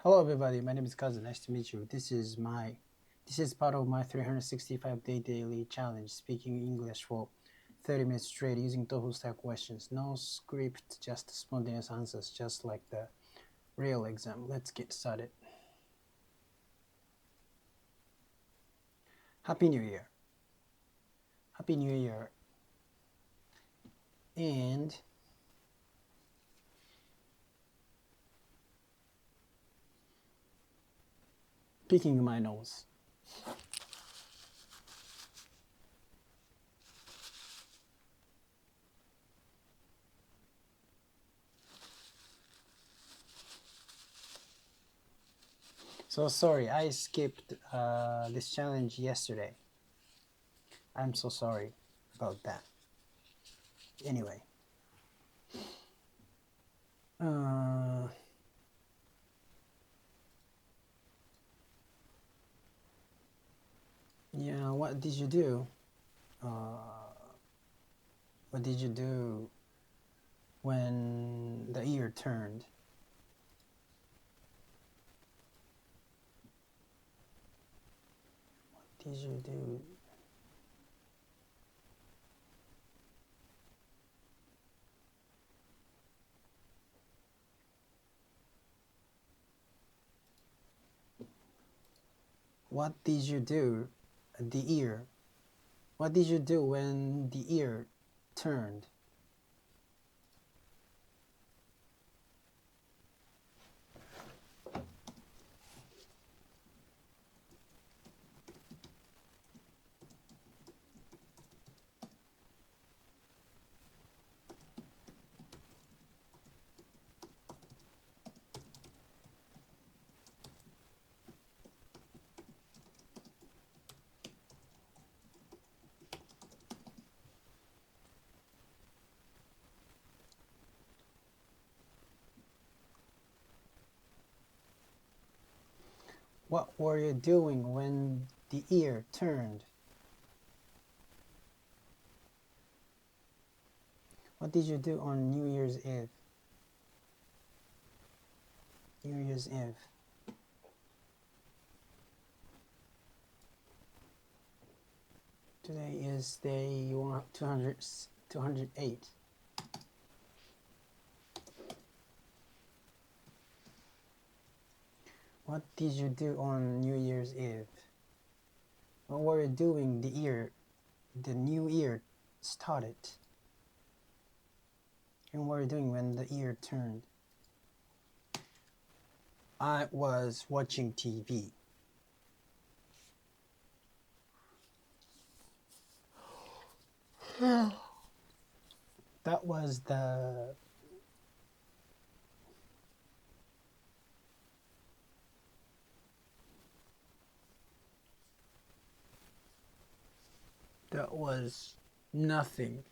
Hello everybody, my name is Kazu. Nice to meet you. This is part of my 365-day daily challenge, speaking English for 30 minutes straight using TOEFL style questions. No script, just spontaneous answers, just like the real exam. Let's get started. Happy New Year. Happy New Year. And picking my nose. So sorry, I skipped this challenge yesterday. I'm so sorry about that. Anyway. Yeah, what did you do? What did you do when the year turned? What did you do? What did you do the year? What did you do when the year turned? What were you doing when the year turned? What did you do on New Year's Eve? New Year's Eve. Today is day 208. What did you do on New Year's Eve? What were you doing the new year started? And what were you doing when the year turned? I was watching TV. That was the That was nothing.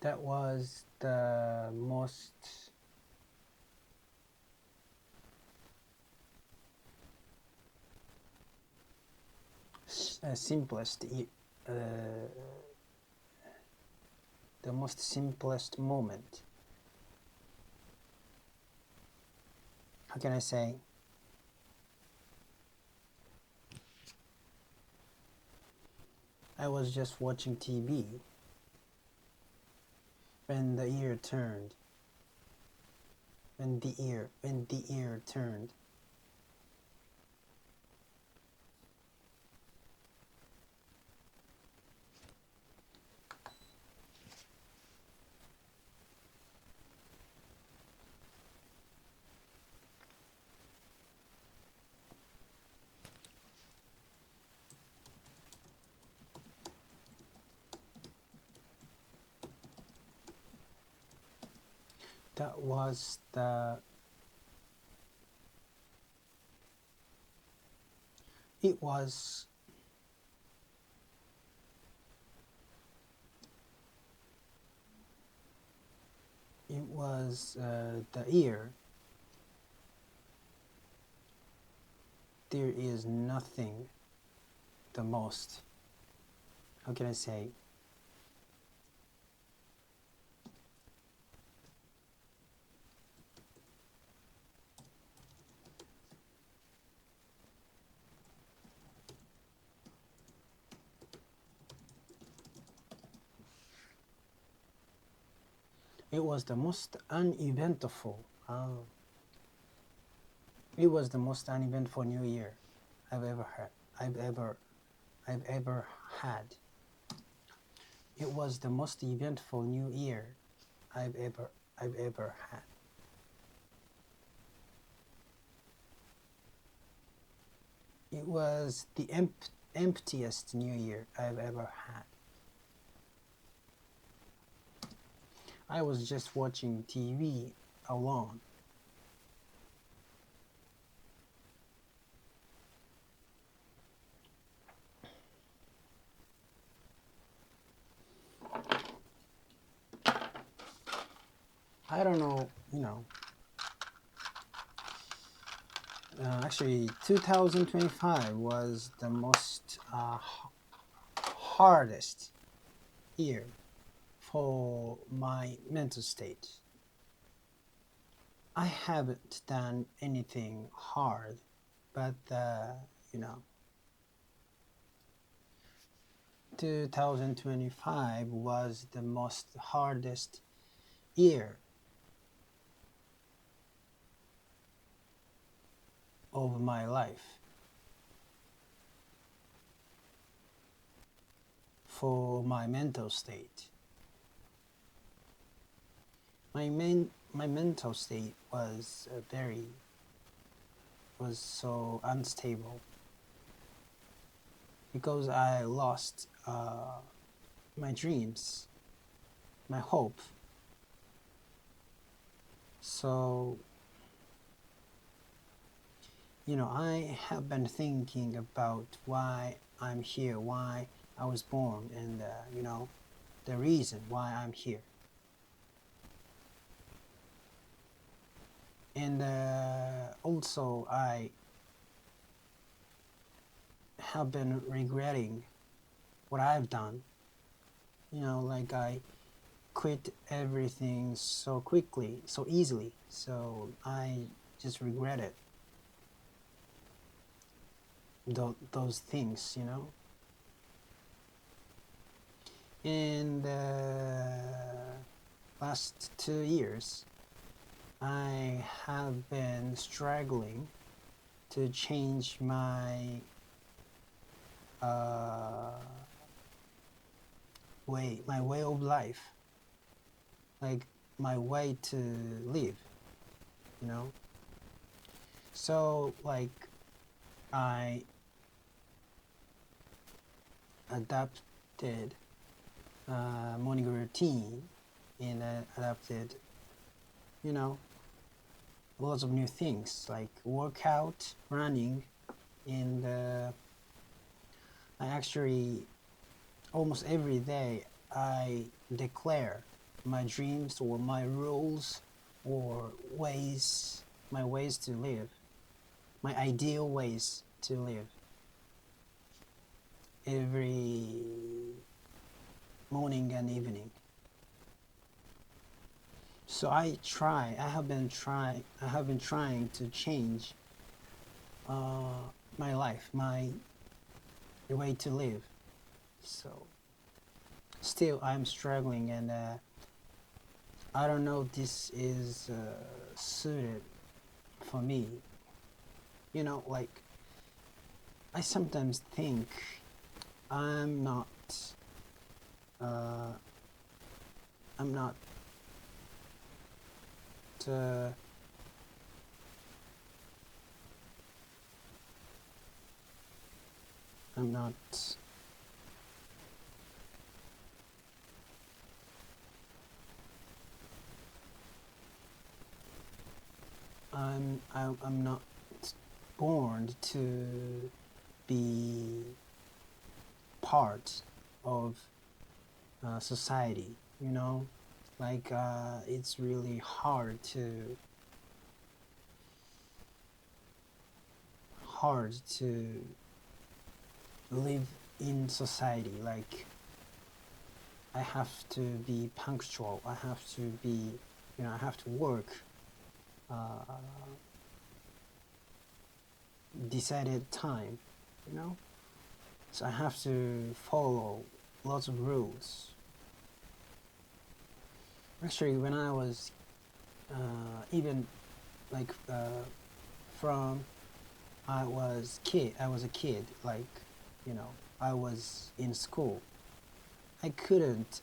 That was the most simplest, the most simplest moment. How can I say? I was just watching TV when the year turned. When the year turned. That was the it was the year. There is nothing the most how can I say, it was the most uneventful. It was the most uneventful New Year I've ever had. I've ever had. It was the most eventful New Year I've ever had. It was the emptiest New Year I've ever had. I was just watching TV alone. I don't know, actually 2025 was the most hardest year for my mental state. I haven't done anything hard, but 2025 was the most hardest year of my life for my mental state. My mental state was so unstable because I lost my dreams, my hope. So I have been thinking about why I'm here, why I was born, and the reason why I'm here. And also I have been regretting what I've done. Like I quit everything so quickly, so easily. So I just regretted those things, In the last 2 years, I have been struggling to change my way of life, like my way to live, So like I adapted morning routine and adapted, lots of new things like workout, running, and I actually almost every day I declare my dreams or my rules or my ways to live, my ideal ways to live every morning and evening. So I have been trying to change my life, the way to live. So still I'm struggling, and I don't know if this is suited for me. Like I sometimes think I'm not uh, I'm not I'm not born to be part of society, like it's really hard to live in society, like I have to be punctual. I have to be, I have to work decided time, So I have to follow lots of rules. Actually, when I was even like from I was a kid, like, I was in school. I couldn't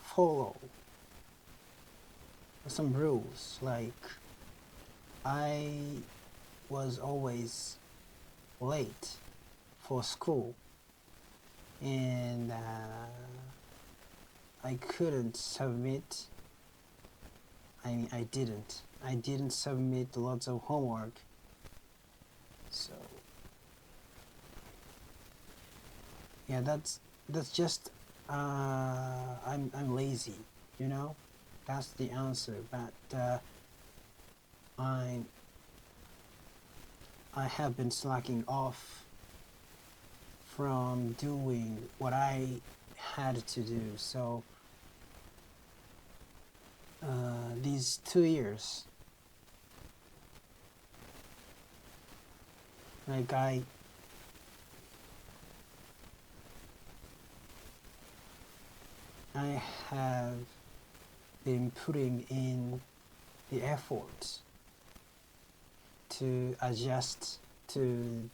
follow some rules. Like, I was always late for school, and I couldn't submit. I didn't submit lots of homework. So yeah, that's just I'm lazy, That's the answer. But I have been slacking off from doing what I had to do. So these 2 years, like I have been putting in the effort to adjust to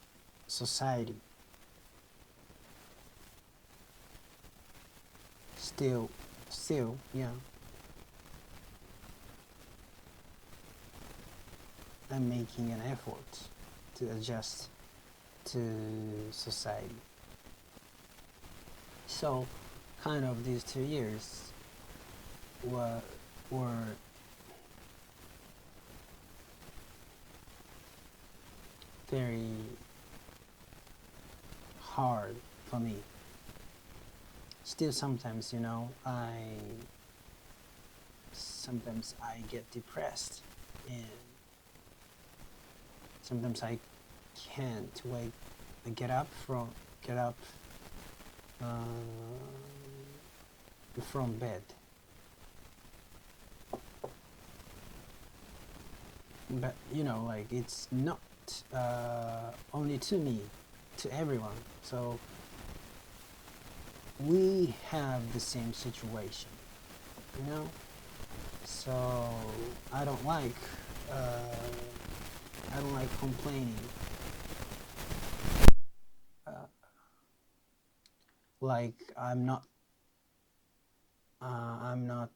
society. Still, yeah. I'm making an effort to adjust to society. So, kind of these 2 years were very hard for me. Still, sometimes, sometimes I get depressed, and sometimes I can't wait to get up from bed. But like, it's not only to me, to everyone. So we have the same situation, So I don't like complaining. Like I'm not I'm not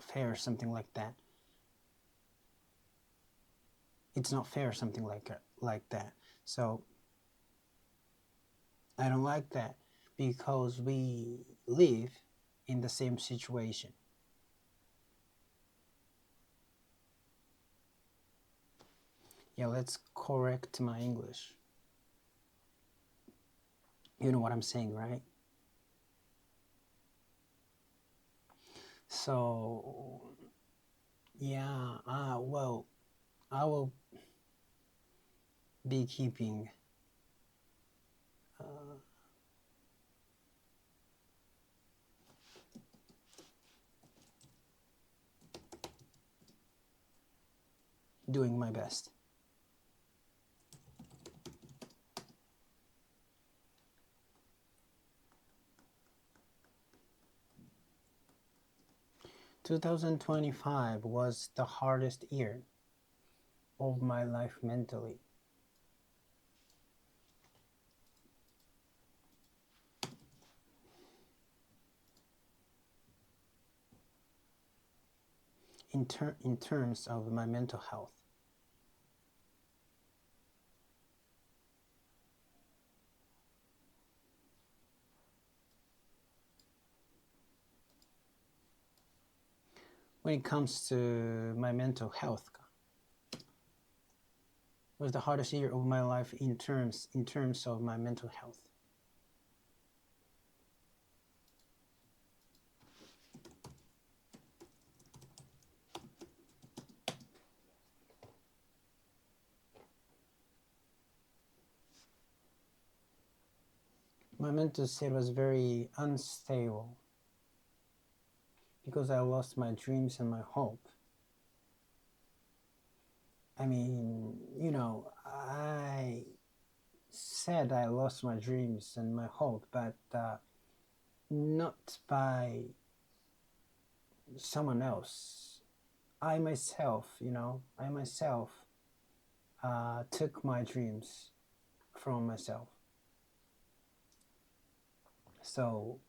fair or something like that. It's not fair or something like that. So I don't like that, because we live in the same situation. Yeah, let's correct my English. You know what I'm saying, right? So yeah, well, I will be keeping doing my best. "2025 was the hardest year of my life mentally. In terms of my mental health. When it comes to my mental health, was the hardest year of my life in terms of my mental health. My mental state was very unstable because I lost my dreams and my hope. I mean, I said I lost my dreams and my hope, but not by someone else. I myself took my dreams from myself. So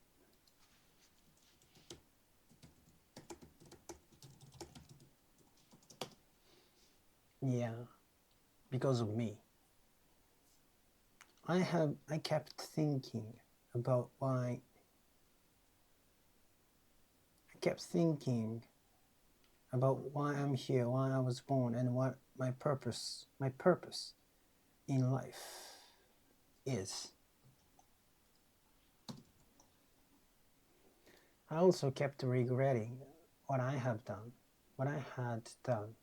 yeah, because of me. I kept thinking about why. I kept thinking about why I'm here, why I was born, and what my purpose in life is. I also kept regretting what I have done, what I had done.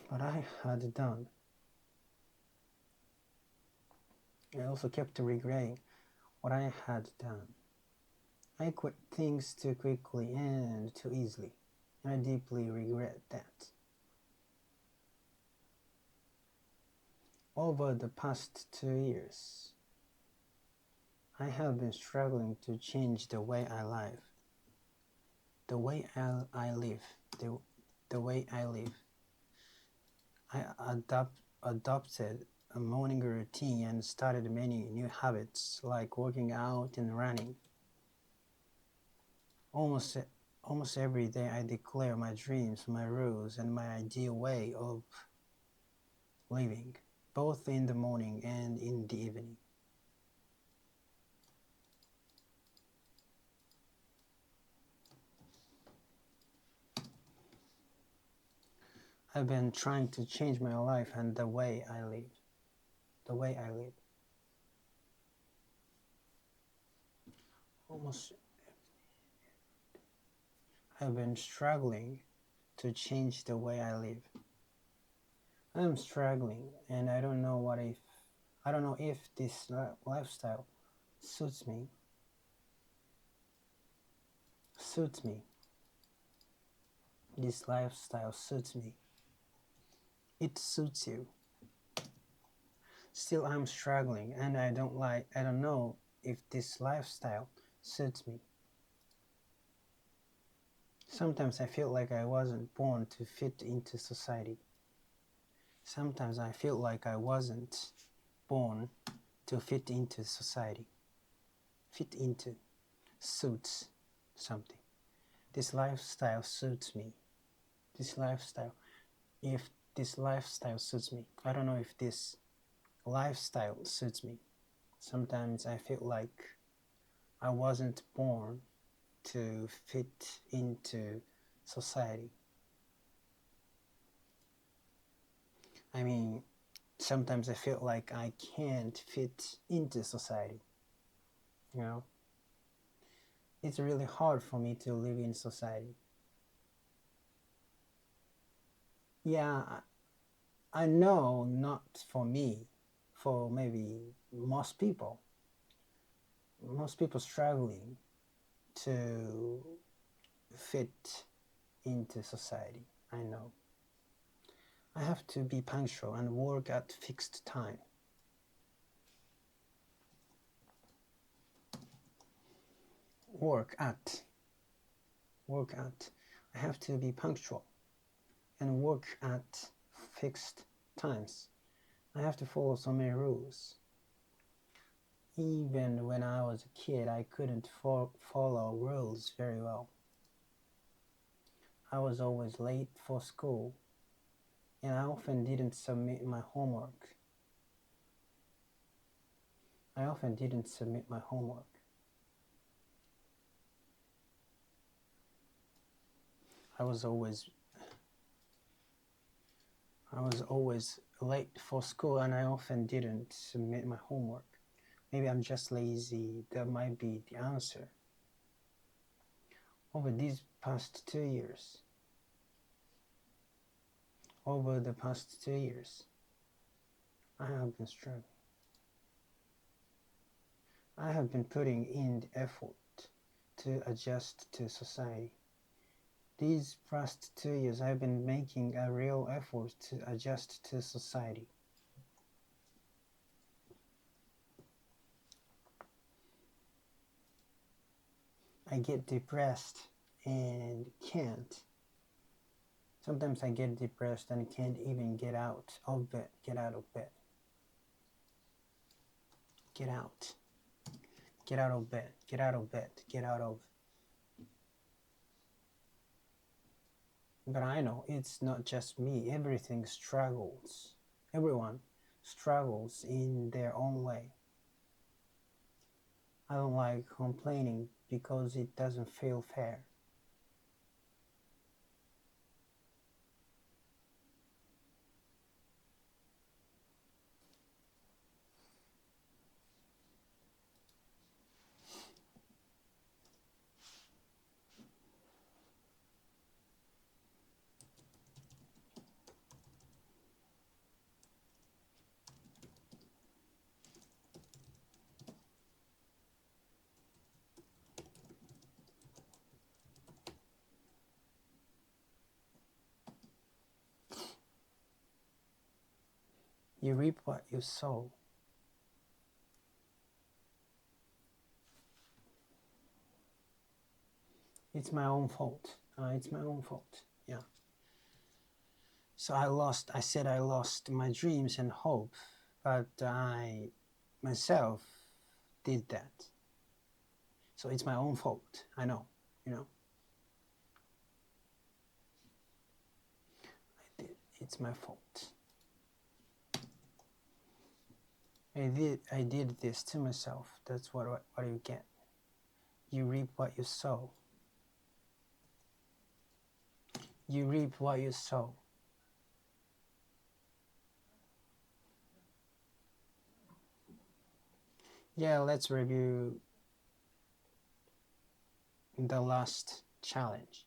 What I had done. I also kept regretting what I had done. I quit things too quickly and too easily, and I deeply regret that. Over the past 2 years, I have been struggling to change the way I live. The way I live. The way I live. I adopted a morning routine and started many new habits like working out and running. Almost every day I declare my dreams, my rules, and my ideal way of living, both in the morning and in the evening. I've been trying to change my life and the way I live. The way I live. I've been struggling to change the way I live. I'm struggling, and I don't know if this lifestyle suits me. This lifestyle suits me. It suits you. Still, I'm struggling, and I don't know if this lifestyle suits me. Sometimes I feel like I wasn't born to fit into society. Sometimes I feel like I wasn't born to fit into society. Fit into, suits something. This lifestyle suits me. This lifestyle, if this lifestyle suits me. I don't know if this lifestyle suits me. Sometimes I feel like I wasn't born to fit into society. I mean, sometimes I feel like I can't fit into society. It's really hard for me to live in society. Yeah, I know not for me, for maybe most people struggling to fit into society. I know. I have to be punctual and work at fixed time. Work at. I have to be punctual and work at fixed times. I have to follow so many rules. Even when I was a kid, I couldn't follow rules very well. I was always late for school, and I often didn't submit my homework. I was always late for school, and I often didn't submit my homework. Maybe I'm just lazy. That might be the answer. Over the past 2 years, I have been struggling. I have been putting in the effort to adjust to society. These past 2 years, I've been making a real effort to adjust to society. I get depressed and can't. Sometimes I get depressed and can't even get out of bed. Get out of bed. Get out. Get out of bed. Get out of bed. Get out of. But I know it's not just me. Everything struggles. Everyone struggles in their own way. I don't like complaining because it doesn't feel fair. You reap what you sow. It's my own fault. It's my own fault. Yeah. So I said I lost my dreams and hope, but I myself did that. So it's my own fault. I know, you know. It's my fault. I did this to myself. That's what you get. You reap what you sow. You reap what you sow. Yeah, let's review the last challenge.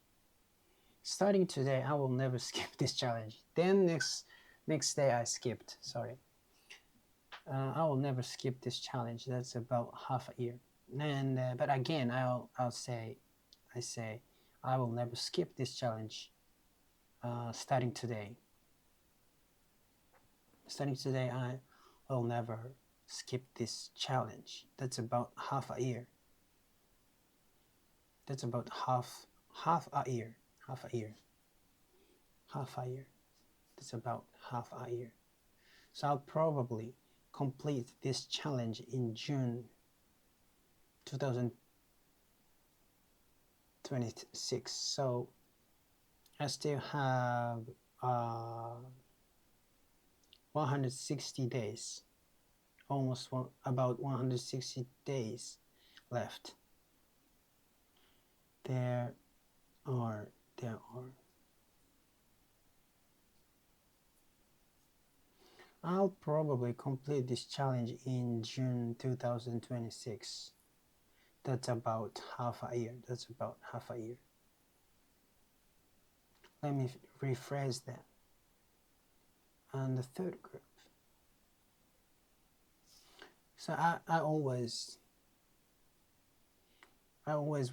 Starting today, I will never skip this challenge. Then next day I skipped. Sorry. I will never skip this challenge. That's about half a year. And but again, I say I will never skip this challenge. Starting today. Starting today, I will never skip this challenge. That's about half a year. That's about half a year. Half a year. Half a year. That's about half a year. So I'll probably complete this challenge in June 2026. So I still have 160 days, about 160 days left. There are. I'll probably complete this challenge in June 2026. That's about half a year. That's about half a year. Let me rephrase that. And the third group. So I always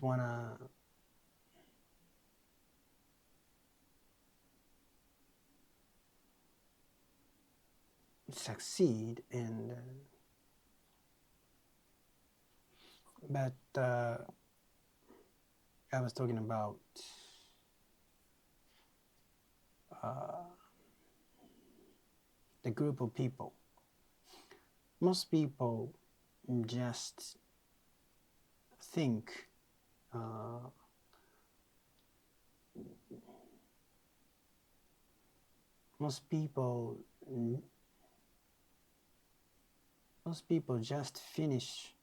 wanna succeed, and but I was talking about the group of people. Most people just think most people just finish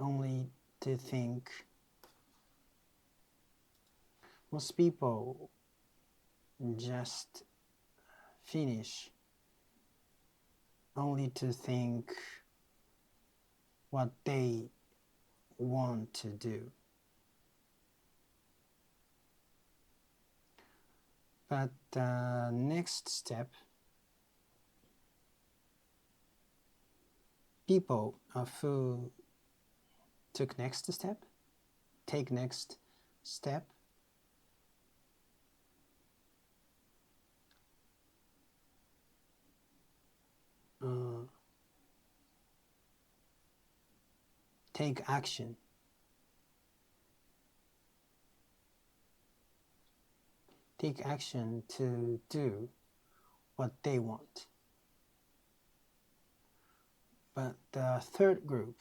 only to think. Most people just finish only to think what they want to do. But the next step people who take next step, take next step, take action, take action to do what they want. But the third group,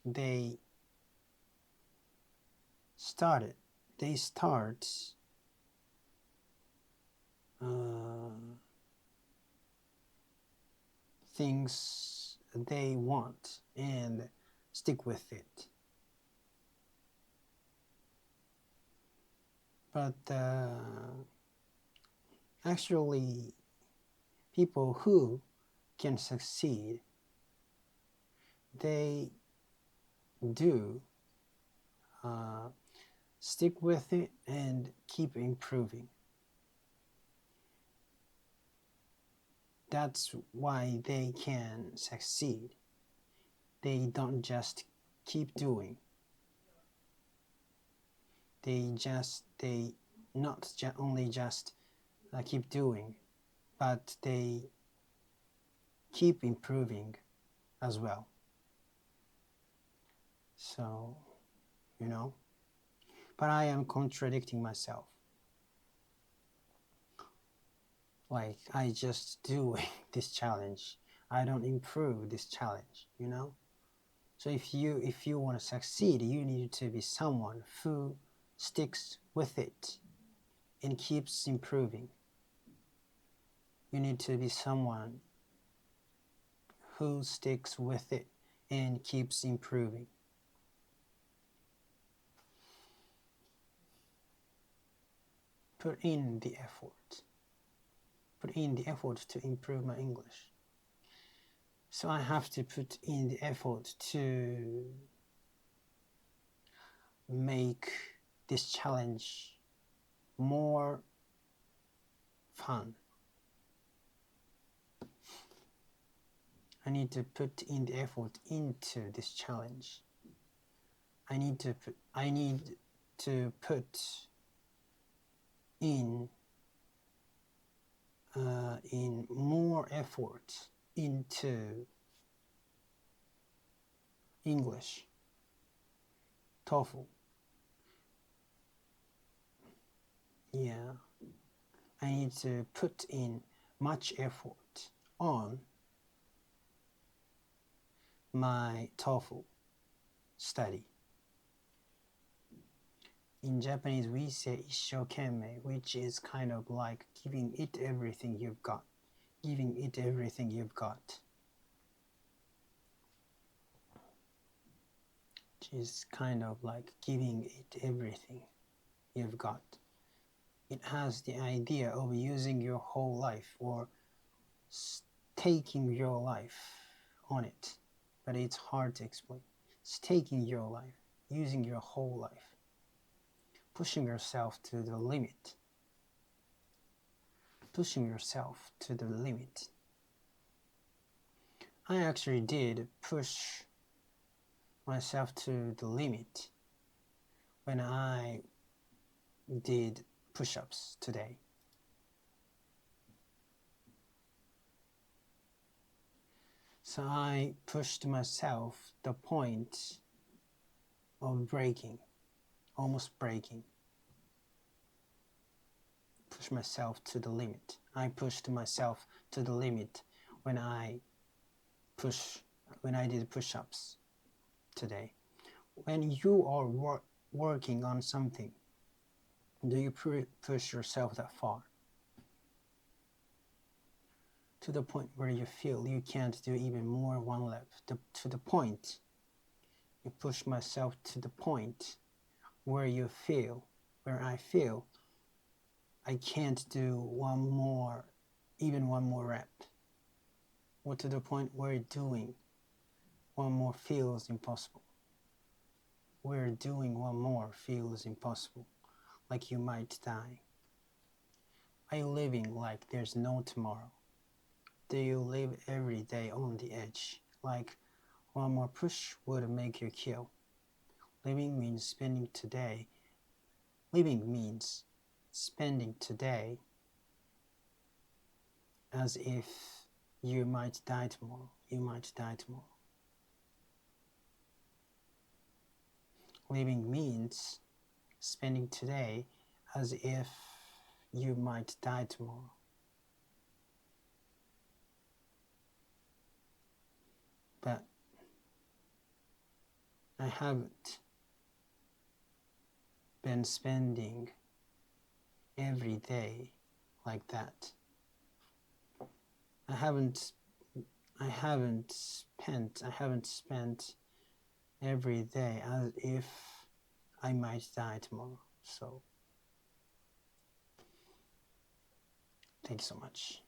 they start things they want and stick with it. But actually, people who can succeed, they do stick with it and keep improving. That's why they can succeed. They don't just keep doing. They not only just keep doing, but they keep improving as well. So, but I am contradicting myself. Like, I just do this challenge. I don't improve this challenge, So if you want to succeed, you need to be someone who sticks with it and keeps improving. You need to be someone who sticks with it and keeps improving. Put in the effort. Put in the effort to improve my English. So I have to put in the effort to make this challenge more fun. I need to put in the effort into this challenge. I need to put in more effort into English, TOEFL. Yeah, I need to put in much effort on my TOEFL study. In Japanese, we say 一生懸命, which is kind of like giving it everything you've got. Giving it everything you've got. Which is kind of like giving it everything you've got. It has the idea of using your whole life or staking your life on it. But it's hard to explain. Staking your life, using your whole life. Pushing yourself to the limit. Pushing yourself to the limit. I actually did push myself to the limit when I did push-ups today. So I pushed myself to the point of breaking, almost breaking. Push myself to the limit. I pushed myself to the limit when I did push-ups today. When you are working on something, do you push yourself that far? To the point where you feel you can't do even more one lap. To the point, you push myself to the point where I feel I can't do even one more rep. Or to the point where doing one more feels impossible. Where doing one more feels impossible, like you might die. Are you living like there's no tomorrow? Do you live every day on the edge, like one more push would make you kill. Living means spending today. Living means spending today as if you might die tomorrow. You might die tomorrow. Living means spending today as if you might die tomorrow. But I haven't been spending every day like that. I haven't spent every day as if I might die tomorrow. So thank you so much.